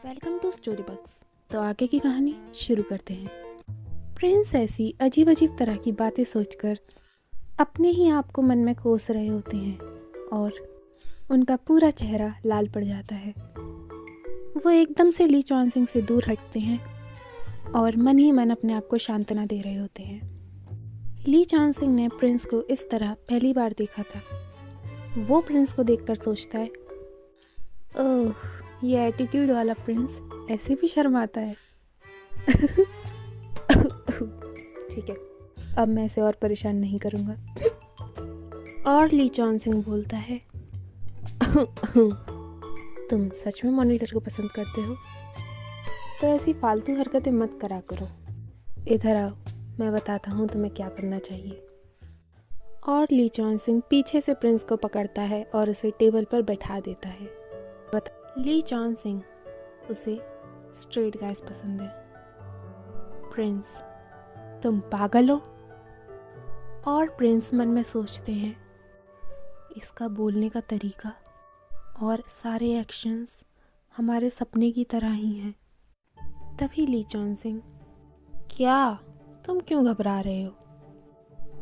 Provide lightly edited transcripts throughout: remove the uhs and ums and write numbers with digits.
Welcome to story बक्स। तो आगे की कहानी शुरू करते हैं। प्रिंस ऐसी अजीब अजीब तरह की बातें सोचकर अपने ही आप को मन में कोस रहे होते हैं और उनका पूरा चेहरा लाल पड़ जाता है। वो एकदम से ली चॉनसिंग से दूर हटते हैं और मन ही मन अपने आप को सांत्वना दे रहे होते हैं। ली चॉनसिंग ने प्रिंस को इस तरह पहली बार देखा था। वो प्रिंस को देखकर सोचता है, ओह, ये एटीट्यूड वाला प्रिंस ऐसे भी शर्माता है। ठीक है, अब मैं इसे और परेशान नहीं करूँगा। और ली चॉनसिंग बोलता है, तुम सच में मॉनिटर को पसंद करते हो? तो ऐसी फालतू हरकतें मत करा करो। इधर आओ, मैं बताता हूँ तुम्हें क्या करना चाहिए। और ली चॉनसिंग पीछे से प्रिंस को पकड़ता है और उसे टेबल पर बैठा देता है। ली चॉनसिंग, उसे स्ट्रेट गाइस पसंद है। प्रिंस, तुम पागल हो? और प्रिंस मन में सोचते हैं, इसका बोलने का तरीका और सारे एक्शंस हमारे सपने की तरह ही हैं। तभी ली चॉनसिंग, क्या तुम क्यों घबरा रहे हो?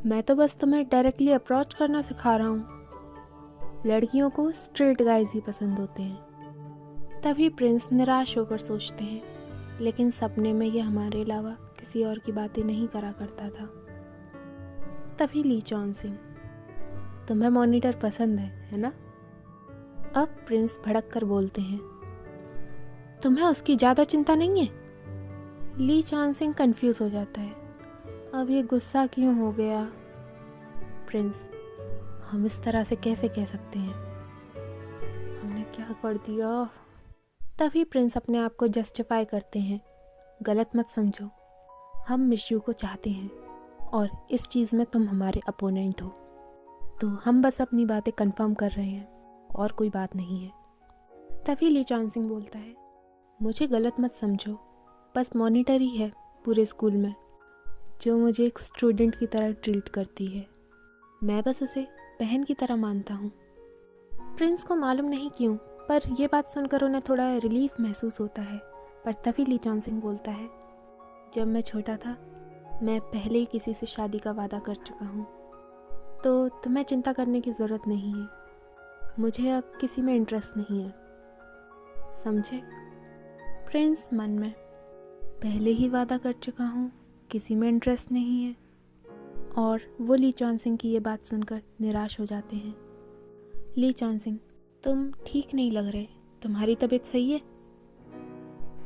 मैं तो बस तुम्हें डायरेक्टली अप्रोच करना सिखा रहा हूँ। लड़कियों को स्ट्रेट गाइस ही पसंद होते हैं। तभी प्रिंस निराश होकर सोचते हैं, लेकिन सपने में यह हमारे अलावा किसी और की बातें नहीं करा करता था। तभी ली चॉनसिंग, तुम्हें मॉनिटर पसंद है ना? अब प्रिंस भड़क कर बोलते हैं, तुम्हें उसकी ज़्यादा चिंता नहीं है? ली चॉनसिंग कंफ्यूज हो जाता है, अब ये गुस्सा क्यों हो गया? प्रिंस, हम इस तरह से कैसे कह सकते हैं? हमने क्या कर दिया? तभी प्रिंस अपने आप को जस्टिफाई करते हैं, गलत मत समझो, हम मिशू को चाहते हैं और इस चीज़ में तुम हमारे अपोनेंट हो, तो हम बस अपनी बातें कंफर्म कर रहे हैं और कोई बात नहीं है। तभी ली चॉनसिंग बोलता है, मुझे गलत मत समझो, बस मॉनिटर ही है पूरे स्कूल में जो मुझे एक स्टूडेंट की तरह ट्रीट करती है। मैं बस उसे बहन की तरह मानता हूँ। प्रिंस को मालूम नहीं क्यों, पर यह बात सुनकर उन्हें थोड़ा रिलीफ महसूस होता है। पर तभी ली चॉनसिंग बोलता है, जब मैं छोटा था मैं पहले ही किसी से शादी का वादा कर चुका हूँ, तो तुम्हें चिंता करने की ज़रूरत नहीं है। मुझे अब किसी में इंटरेस्ट नहीं है, समझे? प्रिंस मन में, पहले ही वादा कर चुका हूँ, किसी में इंटरेस्ट नहीं है। और वो ली चॉनसिंग की ये बात सुनकर निराश हो जाते हैं। ली चॉनसिंग, तुम ठीक नहीं लग रहे, तुम्हारी तबीयत सही है?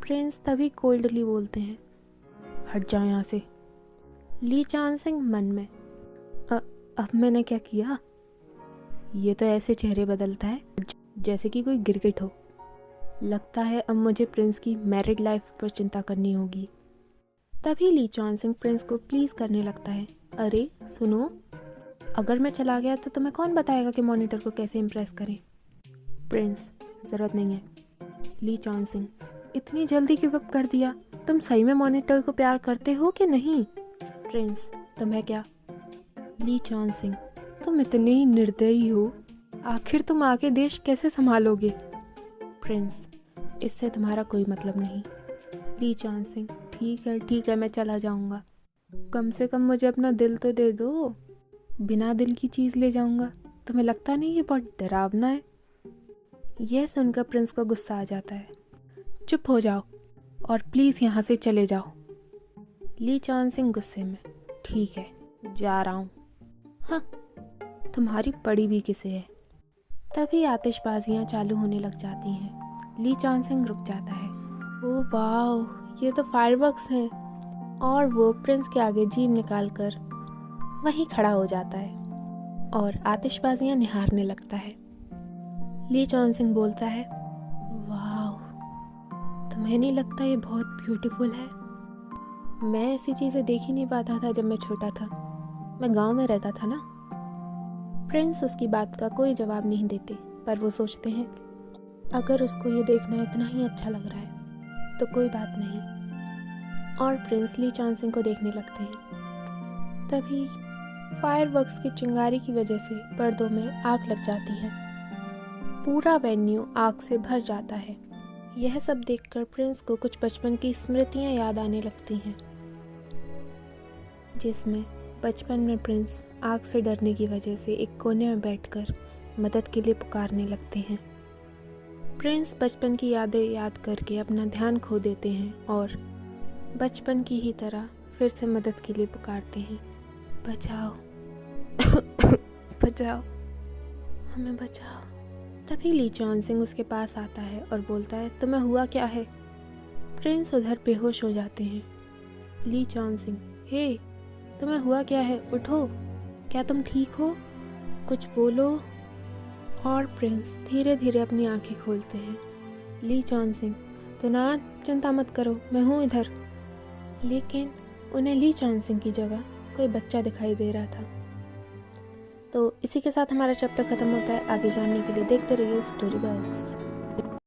प्रिंस तभी कोल्डली बोलते हैं, हट जाओ यहाँ से। ली चॉनसिंग मन में, अब मैंने क्या किया? ये तो ऐसे चेहरे बदलता है जैसे कि कोई गिरगिट हो। लगता है अब मुझे प्रिंस की मैरिड लाइफ पर चिंता करनी होगी। तभी ली चॉनसिंग प्रिंस को प्लीज करने लगता है, अरे सुनो, अगर मैं चला गया तो तुम्हें कौन बताएगा कि मॉनिटर को कैसे इम्प्रेस करें? प्रिंस, ज़रूरत नहीं है। ली चॉनसिंग, इतनी जल्दी गिव अप कर दिया? तुम सही में मॉनिटर को प्यार करते हो कि नहीं? प्रिंस, तुम्हें क्या? ली चॉनसिंग, तुम इतने ही निर्दयी हो, आखिर तुम आगे देश कैसे संभालोगे? प्रिंस, इससे तुम्हारा कोई मतलब नहीं। ली चॉनसिंग, ठीक है, मैं चला जाऊंगा। कम से कम मुझे अपना दिल तो दे दो। बिना दिल की चीज़ ले जाऊंगा? तुम्हें लगता नहीं ये बहुत डरावना है? यह सुनकर प्रिंस को गुस्सा आ जाता है। चुप हो जाओ और प्लीज़ यहाँ से चले जाओ। ली चॉनसिंग गुस्से में, ठीक है, जा रहा हूँ। हाँ, तुम्हारी पड़ी भी किसे है? तभी आतिशबाजियाँ चालू होने लग जाती हैं। ली चॉनसिंग रुक जाता है। ओ वाह, ये तो फायरवर्क्स हैं। और वो प्रिंस के आगे जीभ निकालकर वहीं खड़ा हो जाता है और आतिशबाजियाँ निहारने लगता है। ली चॉनसिंग बोलता है, वाह, तुम्हें नहीं लगता ये बहुत ब्यूटीफुल है? मैं ऐसी चीज़ें देख ही नहीं पाता था जब मैं छोटा था, मैं गांव में रहता था ना। प्रिंस उसकी बात का कोई जवाब नहीं देते, पर वो सोचते हैं, अगर उसको ये देखना इतना ही अच्छा लग रहा है तो कोई बात नहीं। और प्रिंस ली चॉनसिंग को देखने लगते हैं। तभी फायरवर्क्स की चिंगारी की वजह से पर्दों में आग लग जाती है। पूरा वेन्यू आग से भर जाता है। यह सब देखकर प्रिंस को कुछ बचपन की स्मृतियां याद आने लगती हैं, जिसमें बचपन में प्रिंस आग से डरने की वजह से एक कोने में बैठकर मदद के लिए पुकारने लगते हैं। प्रिंस बचपन की यादें याद करके अपना ध्यान खो देते हैं और बचपन की ही तरह फिर से मदद के लिए पुकारते हैं, बचाओ बचाओ, हमें बचाओ। तभी ली चॉन-सिंग उसके पास आता है और बोलता है, तुम्हें हुआ क्या है? प्रिंस उधर बेहोश हो जाते हैं। ली चॉन-सिंग, हे, तुम्हें हुआ क्या है? उठो, क्या तुम ठीक हो? कुछ बोलो। और प्रिंस धीरे धीरे अपनी आंखें खोलते हैं। ली चॉन-सिंग, तो ना चिंता मत करो, मैं हूँ इधर। लेकिन उन्हें ली चॉन-सिंग की जगह कोई बच्चा दिखाई दे रहा था। तो इसी के साथ हमारा चैप्टर ख़त्म होता है। आगे जानने के लिए देखते रहिए स्टोरी बॉक्स।